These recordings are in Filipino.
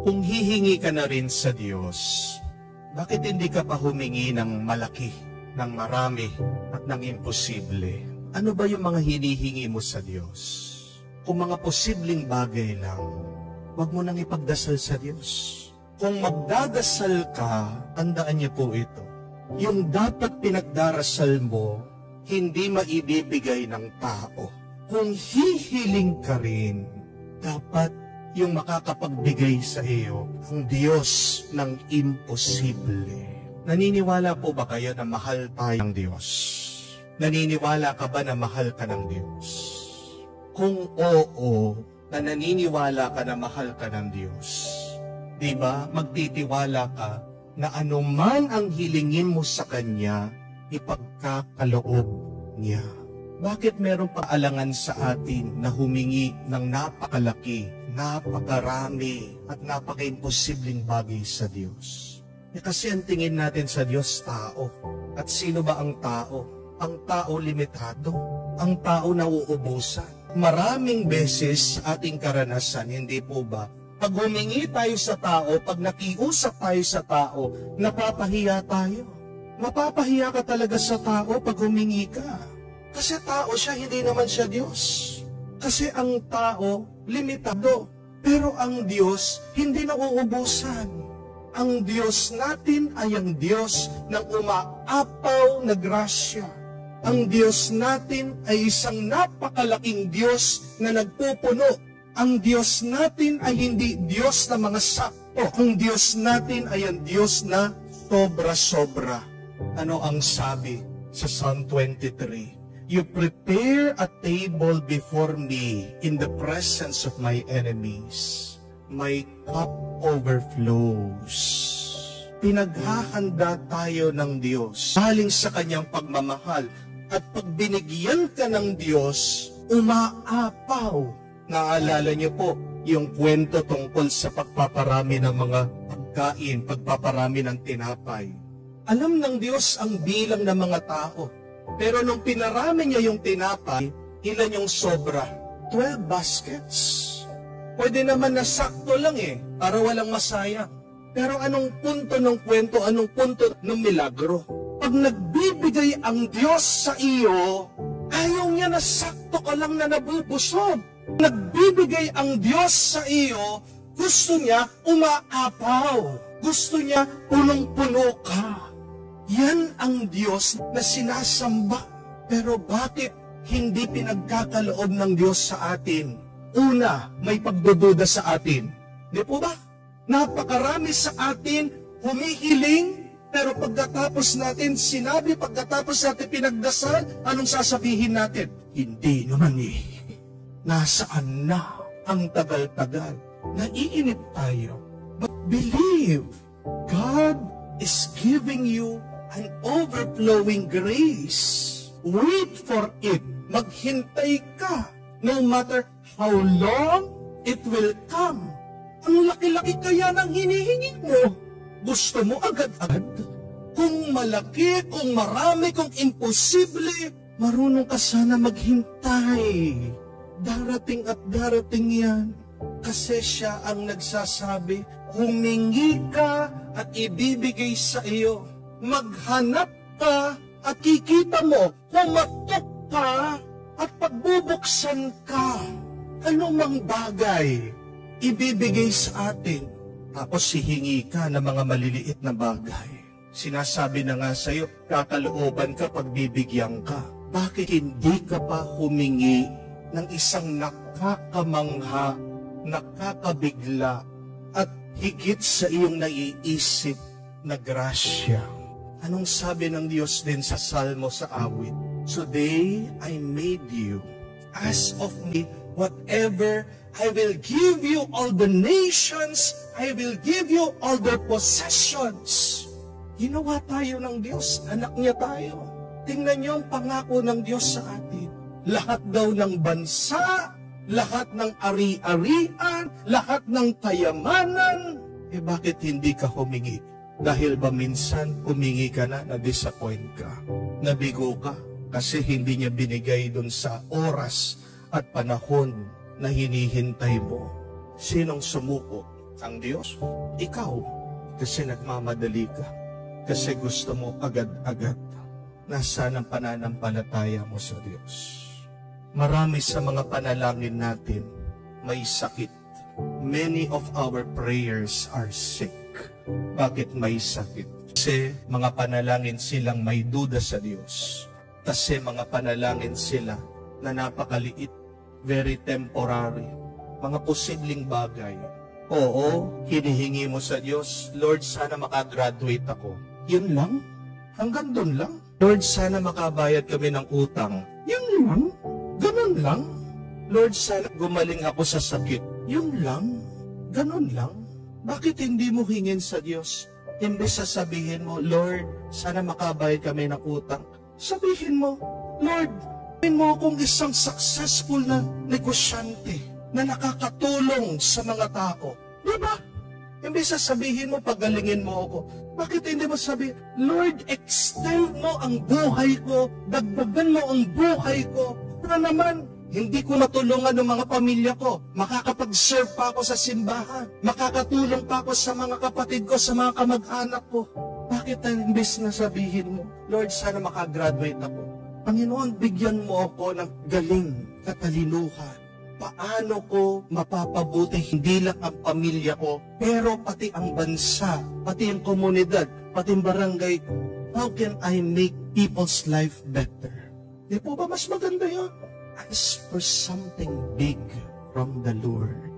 Kung hihingi ka na rin sa Diyos, bakit hindi ka pa humingi ng malaki, ng marami, at ng imposible? Ano ba yung mga hinihingi mo sa Diyos? Kung mga posibleng bagay lang, wag mo nang ipagdasal sa Diyos. Kung magdadasal ka, tandaan niyo po ito. Yung dapat pinagdarasal mo, hindi maibibigay ng tao. Kung hihiling ka rin, dapat yung makakapagbigay sa iyo, ang Diyos ng imposible. Naniniwala po ba kayo na mahal tayo ng Diyos? Naniniwala ka ba na mahal ka ng Diyos? Kung oo, na naniniwala ka na mahal ka ng Diyos, di ba, magtitiwala ka na anuman ang hilingin mo sa Kanya, ipagkakaloob niya. Bakit meron paalangan sa atin na humingi ng napakalaki, napakarami, at napaka-imposibleng bagay sa Diyos? Kasi ang tingin natin sa Diyos, tao. At sino ba ang tao? Ang tao limitado. Ang tao nauubusan. Maraming beses ating karanasan, hindi po ba? Pag humingi tayo sa tao, pag nakiusap tayo sa tao, napapahiya tayo. Mapapahiya ka talaga sa tao pag humingi ka. Kasi tao siya, hindi naman siya Diyos. Kasi ang tao, limitado. Pero ang Diyos, hindi nauubusan. Ang Diyos natin ay ang Diyos ng umaapaw na grasya. Ang Diyos natin ay isang napakalaking Diyos na nagpupuno. Ang Diyos natin ay hindi Diyos na mga sakto. Ang Diyos natin ay ang Diyos na sobra-sobra. Ano ang sabi sa Psalm 23? You prepare a table before me in the presence of my enemies. My cup overflows. Pinaghahanda tayo ng Diyos. Haling sa Kanyang pagmamahal. At pag binigyan ka ng Diyos, umaapaw. Naalala niyo po yung kwento tungkol sa pagpaparami ng mga pagkain, pagpaparami ng tinapay. Alam ng Diyos ang bilang ng mga tao. Pero nung pinarami niya yung tinapay, ilan yung sobra? 12 baskets. Pwede naman na sakto lang para walang masayang. Pero anong punto ng kwento, anong punto ng milagro? Pag nagbibigay ang Diyos sa iyo, ayaw niya na sakto ka lang na nabubusog. Nagbibigay ang Diyos sa iyo, gusto niya umaapaw. Gusto niya punong-puno ka. Yan ang Diyos na sinasamba. Pero bakit hindi pinagkakaloob ng Diyos sa atin? Una, may pagdududa sa atin. Di po ba? Napakarami sa atin humihiling, pero pagkatapos natin sinabi, pagkatapos natin pinagdasal, anong sasabihin natin? Hindi naman Nasaan na ang tagal-tagal? Naiinip tayo. But believe, God is giving you an overflowing grace. Wait for it. Maghintay ka. No matter how long, it will come. Ang laki-laki kaya ng hinihingi mo. Gusto mo agad-agad? Kung malaki, kung marami, kung imposible, marunong ka sana maghintay. Darating at darating yan. Kasi siya ang nagsasabi, humingi ka at ibibigay sa iyo. Maghanap ka at kikita mo. Humatok ka at pagbubuksan ka. Ano mang bagay ibibigay sa atin. Tapos hihingi ka ng mga maliliit na bagay. Sinasabi na nga sa iyo, kakalooban ka pag bibigyan ka. Bakit hindi ka pa humingi ng isang nakakamangha, nakakabigla, at higit sa iyong naiisip na grasya? Anong sabi ng Diyos din sa Salmo sa awit? Today I made you. Ask of me whatever. I will give you all the nations. I will give you all their possessions. Ginawa tayo ng Diyos. Anak niya tayo. Tingnan niyo ang pangako ng Diyos sa atin. Lahat daw ng bansa, lahat ng ari-arian, lahat ng kayamanan. Bakit hindi ka humingi? Dahil ba minsan humingi ka na-disappoint ka, nabigo ka, kasi hindi niya binigay dun sa oras at panahon na hinihintay mo. Sinong sumuko? ang Diyos. Ikaw, kasi nagmamadali ka. Kasi gusto mo agad-agad. Nasaan ang pananampalataya mo sa Diyos? Marami sa mga panalangin natin may sakit. Many of our prayers are sick. Bakit may sakit? Kasi mga panalangin silang may duda sa Diyos. Kasi mga panalangin sila na napakaliit, very temporary, mga posibleng bagay. Oo, hinihingi mo sa Diyos, Lord, sana makagraduate ako. Yun lang? Hanggang doon lang? Lord, sana makabayad kami ng utang. Yun lang? Ganun lang? Lord, sana gumaling ako sa sakit. Yun lang? Ganun lang? Bakit hindi mo hingin sa Diyos? Imbes sasabihin mo, Lord, sana makabayad kami ng utang. Sabihin mo, Lord, gawin mo akong isang successful na negosyante na nakakatulong sa mga tao. Diba? Imbes sasabihin mo, pagalingin mo ako. Bakit hindi mo sabihin, Lord, extend mo ang buhay ko, dagdagan mo ang buhay ko, para naman, hindi ko matulungan ng mga pamilya ko. Makakapag-serve pa ako sa simbahan. Makakatulong pa ako sa mga kapatid ko, sa mga kamag-anak ko. Bakit imbes na sabihin mo, Lord, sana makagraduate ako. Panginoon, bigyan mo ako ng galing, katalinuhan. Paano ko mapapabuti hindi lang ang pamilya ko, pero pati ang bansa, pati ang komunidad, pati ang barangay ko. How can I make people's life better? Di po ba mas maganda yun? Ask for something big from the Lord.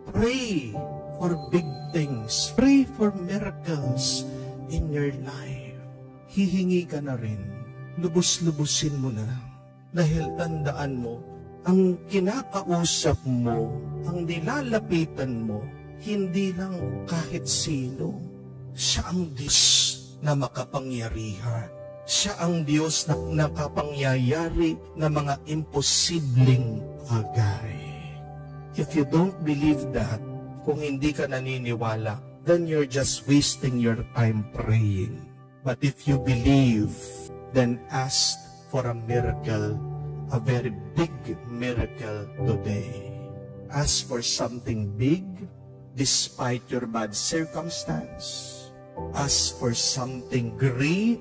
Pray for big things. Pray for miracles in your life. Hihingi ka na rin. Lubos-lubusin mo na. Dahil tandaan mo, ang kinakausap mo, ang nilalapitan mo, hindi lang kahit sino. Siya ang Diyos na makapangyarihan. Siya ang Diyos na nakapangyayari na mga imposibleng bagay. If you don't believe that, kung hindi ka naniniwala, then you're just wasting your time praying. But if you believe, then ask for a miracle, a very big miracle today. Ask for something big despite your bad circumstance. Ask for something great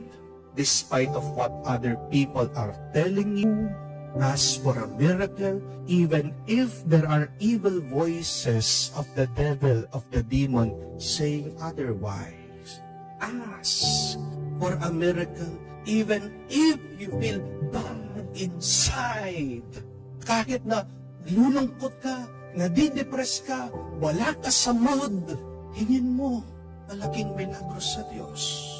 despite of what other people are telling you. Ask for a miracle even if there are evil voices of the devil, of the demon saying otherwise. Ask for a miracle even if you feel bad inside. Kahit na lulungkot ka, nadidepress ka, wala ka sa mood, hingin mo malaking milagro sa Diyos.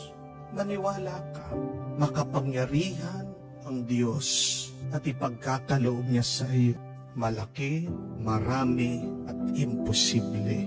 Maniwala ka, makapangyarihan ang Diyos at ipagkakaloob niya sa iyo. Malaki, marami at imposible.